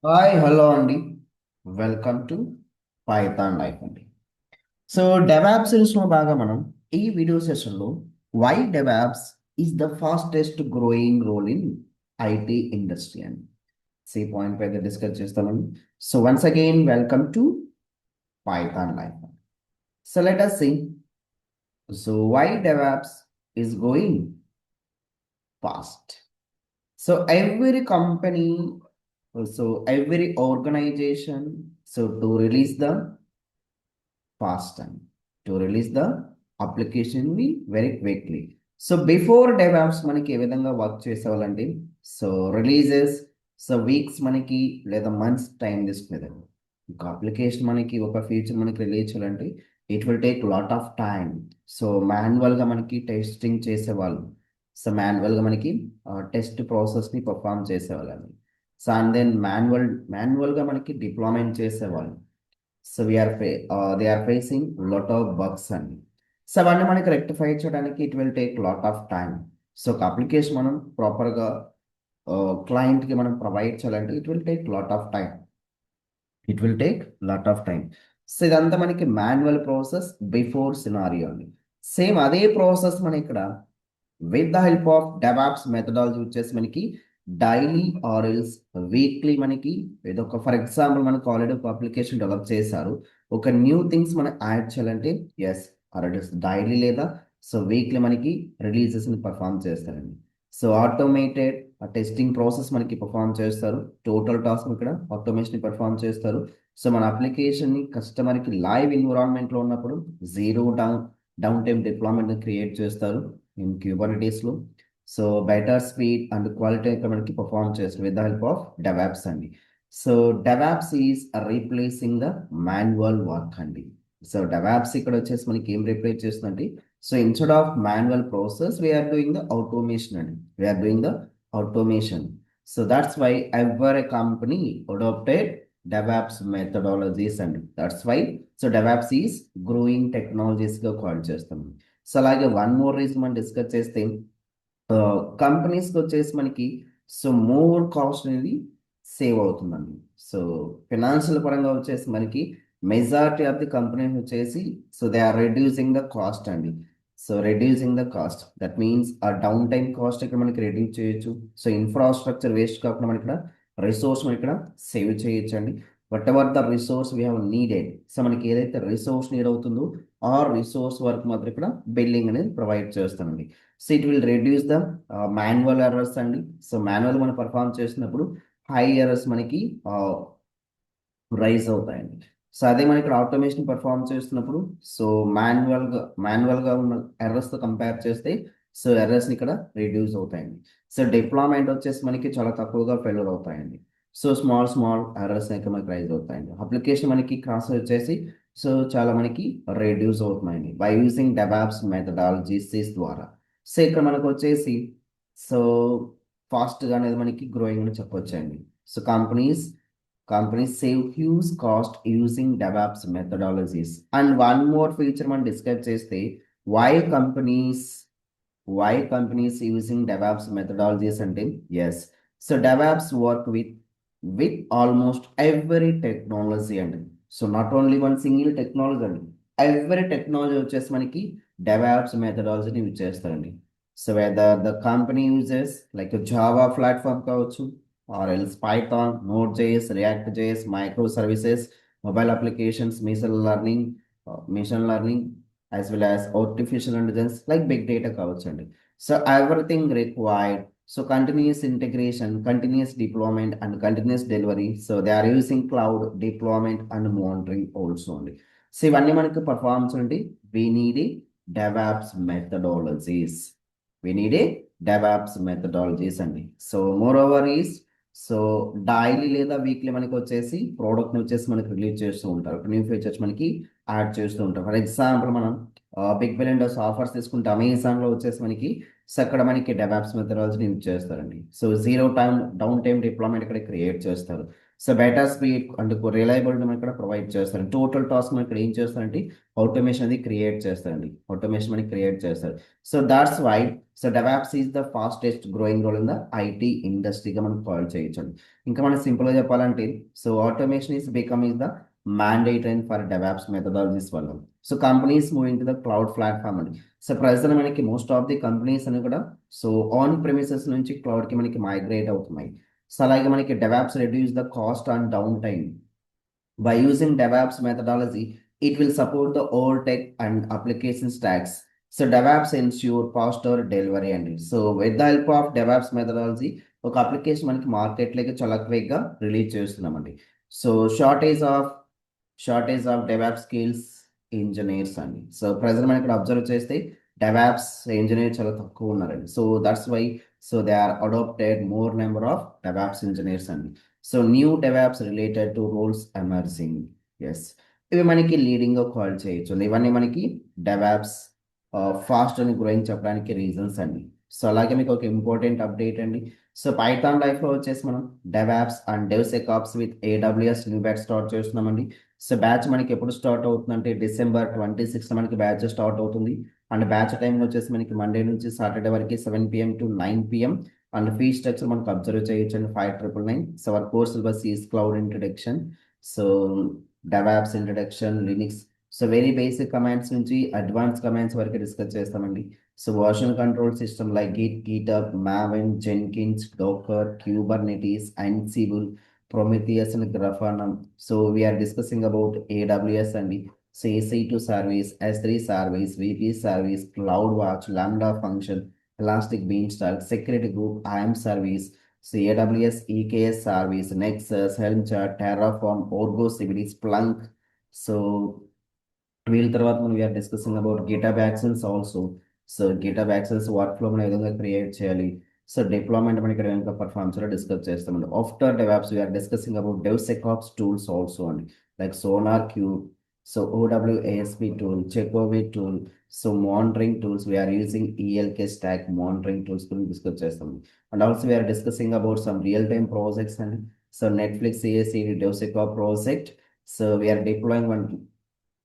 Hi hello అండి. Welcome to Python life అండి. So DevOps సిరీస్లో బాగా మనం ఈ వీడియో సెషన్లో why DevOps is the fastest growing role in IT industry అని పాయింట్ పైన డిస్కస్ చేస్తామండి. So once again welcome to Python life. So let us see. So why DevOps is going fast? So every company, so every organization, so to release the fast time, to release the application very quickly. So before DevOps మనకి ఏ విధంగా work చేసేవాళ్ళండి. So releases, so weeks మనకి లేదా months time తీసుకునేదండి. ఒక application మనకి ఒక feature మనకి రిలీజ్ చేయాలంటే it will take lot of time. So మాన్యువల్గా మనకి టెస్టింగ్ చేసేవాళ్ళు. సో మాన్యువల్గా మనకి టెస్ట్ ప్రాసెస్ని పర్ఫామ్ చేసేవాళ్ళండి. సో అండ్ దెన్ మాన్యువల్గా మనకి డిప్లాయ్మెంట్ చేసేవాళ్ళు. So they are facing lot of bugs అండి. సో అవన్నీ మనకి రెక్టిఫై చేయడానికి it will take lot of time. So ఒక అప్లికేషన్ మనం ప్రాపర్గా క్లయింట్కి మనం ప్రొవైడ్ చేయాలంటే it will take lot of time. It will take lot of time. So ఇదంతా మనకి మాన్యువల్ ప్రాసెస్ బిఫోర్ సినారియో అండి. సేమ్ అదే ప్రాసెస్ మన ఇక్కడ with the help of DevOps methodology వచ్చేసి మనకి డైలీ ఆర్ ఎల్స్ వీక్లీ మనకి ఏదో ఒక ఫర్ ఎగ్జాంపుల్ మనకు ఆల్రెడీ ఒక అప్లికేషన్ డెవలప్ చేశారు. ఒక న్యూ థింగ్స్ మనం యాడ్ చేయాలంటే as or it is daily లేదా సో వీక్లీ మనకి రిలీజెస్ని పర్ఫామ్ చేస్తారండి. సో ఆటోమేటెడ్ టెస్టింగ్ ప్రాసెస్ మనకి పర్ఫామ్ చేస్తారు. టోటల్ టాస్క్ ఇక్కడ ఆటోమేషన్ పర్ఫామ్ చేస్తారు. సో మన అప్లికేషన్ని కస్టమర్కి లైవ్ ఎన్విరాన్మెంట్లో ఉన్నప్పుడు zero down time deployment create చేస్తారు ఇన్ క్యూబర్నిటీస్లో. So better speed and quality ఇక్కడ మనకి పర్ఫామ్ చేస్తారు with the help of DevOps అండి. So DevOps is replacing the manual work అండి. సో డెవాప్స్ ఇక్కడ వచ్చేసి మనకి ఏం రీప్లేస్ చేస్తుందంటే so instead of manual process we're doing the automation అండి. We're doing the automation. So that's why ever a company adapted DevOps methodologies అండి. That's why so DevOps is growing టెక్నాలజీస్గా call చేస్తాం. So అలాగే one more reason మనం discuss చేస్తే కంపెనీస్కి వచ్చేసి మనకి సో మోర్ కాస్ట్ అనేది సేవ్ అవుతుందండి. సో ఫినాన్షియల్ పరంగా వచ్చేసి మనకి మెజారిటీ ఆఫ్ ది కంపెనీస్ వచ్చేసి so they are reducing the cost అండి. So reducing the cost that means uh down time cost ఇక్కడ మనకి రెడ్యూస్ చేయొచ్చు. సో ఇన్ఫ్రాస్ట్రక్చర్ వేస్ట్ కాకుండా మనకి ఇక్కడ రిసోర్స్ మనం ఇక్కడ సేవ్ చేయొచ్చు అండి. What ever the resource we have needed, so మనకి ఏదైతే రిసోర్స్ నీడ్ అవుతుందో ఆ రిసోర్స్ వర్క్ మాత్రం ఇక్కడ బిల్డింగ్ అనేది ప్రొవైడ్ చేస్తానండి. So it will reduce the manual errors అండి. సో మాన్యువల్ మనం పర్ఫామ్ చేసినప్పుడు హై ఎర్రర్స్ మనకి రైజ్ అవుతాయండి. సో అదే మనం ఇక్కడ ఆటోమేషన్ పర్ఫామ్ చేస్తున్నప్పుడు సో మాన్యువల్గా ఉన్న ఎర్రర్స్తో కంపేర్ చేస్తే సో ఎర్రర్స్ని ఇక్కడ రిడ్యూస్ అవుతాయండి. సో డిప్లాయ్మెంట్ వచ్చేసి మనకి చాలా తక్కువగా ఫెయిల్యూర్ అవుతాయండి. సో స్మాల్ ఎర్రర్స్ అయితే మనకి రైజ్ అవుతాయండి. అప్లికేషన్ మనకి క్రాస్ వచ్చేసి సో చాలా మనకి రెడ్యూస్ అవుతున్నాయండి బై యూజింగ్ డెవాప్స్ మెథడాలజీస్ ద్వారా. సో ఇక్కడ మనకు వచ్చేసి సో ఫాస్ట్గా అనేది మనకి గ్రోయింగ్ అని చెప్పొచ్చండి. So companies save huge cost using DevOps methodologies. And one more feature మనం డిస్కస్ చేస్తే why companies why companies using DevOps methodologies అంటే yes. So DevOps work with almost every technology అండి. So not only one single technology అండి. Every technology వచ్చేసి మనకి DevOps మెథడాలజీని use చేస్తారండి. So whether the company uses like Java platform కావచ్చు or else Python, Node JS, React JS, micro services, mobile applications, machine learning as well as artificial intelligence like big data కావచ్చండి. So everything required so continuous integration, continuous deployment, and continuous delivery. So they are using cloud deployment and monitoring also only. So ఇవన్నీ మనకి performance ఉండి we need a DevOps methodologies. We need a DevOps methodologies అండి. So more over is so daily లేదా weekly మనకి వచ్చేసి ప్రోడక్ట్ని వచ్చేసి మనకి రిలీజ్ చేస్తూ ఉంటారు. న్యూ ఫీచర్స్ మనకి యాడ్ చేస్తూ ఉంటారు. ఫర్ ఎగ్జాంపుల్ మనం బిగ్ బిలియన్ డేస్ ఆఫర్స్ తీసుకుంటే అమెజాన్లో వచ్చేసి మనకి సో అక్కడ మనకి డెవాప్స్ మెథడాలజీని యూజ్ చేస్తారండి. So zero time down time deployment ఇక్కడ క్రియేట్ చేస్తారు. So better speed and reliability మనకి ఇక్కడ ప్రొవైడ్ చేస్తారు. టోటల్ టాస్క్ మనకి ఇక్కడ ఏం చేస్తారంటే ఆటోమేషన్ అది క్రియేట్ చేస్తారండి. ఆటోమేషన్ మనకి క్రియేట్ చేస్తారు. So that's why so DevOps is the fastest growing role in the IT ఇండస్ట్రీగా మనం కాల్ చేయొచ్చు. ఇంకా మనం సింపుల్గా చెప్పాలంటే so automation is becoming the mandatory for DevOps methodologies వల్ల. So companies moving to the cloud platform అండి. సో ప్రజెంట్ మనకి మోస్ట్ ఆఫ్ ది కంపెనీస్ అని కూడా సో ఆన్ ప్రెమిసెస్ నుంచి క్లౌడ్కి మనకి మైగ్రేట్ అవుతున్నాయి. సో అలాగే మనకి DevOps reduce the cost and down time. By using DevOps methodology, it will support the old tech and application stacks. So DevOps ensure faster delivery అండి. So with the help of DevOps methodology ఒక application మనకి మార్కెట్లోకి చాలా క్విక్గా release చేస్తున్నామండి. So shortage of DevOps skills engineers అండి. So present మనం ఇక్కడ అబ్జర్వ్ చేస్తే DevOps ఇంజనీర్ చాలా తక్కువ ఉన్నారండి. So that's why so they are adapted more number of DevOps engineers అండి. So new DevOps related to roles emerging. Yes, ఇవి మనకి లీడింగ్గా కాల్ చేయొచ్చు. ఇవన్నీ మనకి DevOps ఫాస్ట్ అని గ్రోయింగ్ చెప్పడానికి రీజన్స్ అండి. సో అలాగే మీకు ఒక ఇంపార్టెంట్ అప్డేట్ అండి. సో పైథాన్ లైఫ్లో వచ్చేసి మనం DevOps and DevSecOps with AWS new batch start చేస్తున్నామండి. సో బ్యాచ్ మనకి ఎప్పుడు స్టార్ట్ అవుతుందంటే December 26 మనకి బ్యాచ్ స్టార్ట్ అవుతుంది. అండ్ బ్యాచ్ టైంలో వచ్చేసి మనకి మండే నుంచి సాటర్డే వరకు 7 PM to 9 PM. And fee structure మనకు అబ్జర్వ్ చేయొచ్చు అండి 5999. So our course syllabus is cloud introduction, so DevOps introduction, Linux, so very basic commands నుంచి అడ్వాన్స్ కమాండ్స్ వరకు డిస్కస్ చేస్తామండి. So version control system like GitHub, Maven, Jenkins, Docker, Kubernetes, Ansible, Prometheus and Grafana. So we are discussing about AWS and so EC2 service, S3 service, VP service, CloudWatch, Lambda function, Elastic Beanstalk, Security Group, IAM service, so AWS EKS service, Nexus, Helm chart, Terraform, Argo CD, Splunk. So వీళ్ళ తర్వాత మనం we're discussing about GitHub actions also. So GitHub actions workflow మనం ఏ విధంగా create చేయాలి, so deployment మనం ఇక్కడ విధంగా పర్ఫార్మ్ చేయాలో డిస్కస్ చేస్తామండి. After DevOps we're discussing about DevSecOps tools also అండి, like SonarQube, so OWASP tool, Checkov tool, so monitoring tools we're using ELK stack monitoring tools గురించి డిస్కస్ చేస్తాము. And also we're discussing about some real time projects అండి. So Netflix CACD DevSecOps project. So we are deploying one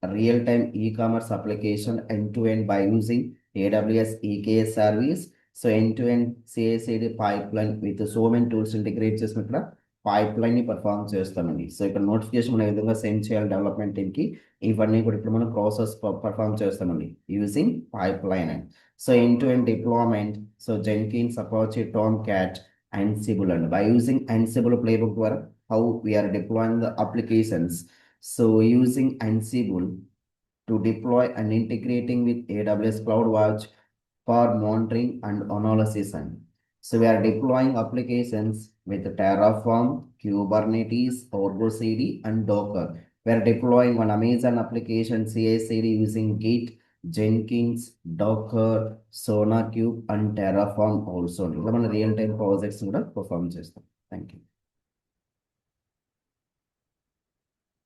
real-time e-commerce application end-to-end by using AWS EKS service. So end-to-end CI/CD pipeline with so many tools integrate చేసి ఇక్కడ pipeline ని perform చేస్తామండి. So ఇక్కడ notification మనం ఏ విధంగా send చేయాలి development టీమ్కి, ఇవన్నీ కూడా ఇప్పుడు మనం ప్రాసెస్ పర్ఫామ్ చేస్తామండి using pipeline and so end-to-end deployment. So Jenkins, Apache, Tomcat, Ansible and by using Ansible playbook ద్వారా how we are deploying the applications. So using Ansible to deploy and integrating with AWS CloudWatch for monitoring and analysis. And so we are deploying applications with Terraform, Kubernetes, Argo CD and Docker. We are deploying one Amazon application CI/CD using Git, Jenkins, Docker, SonarQube and Terraform also. ఇలా మన real time projects కూడా perform చేస్తాం. Thank you.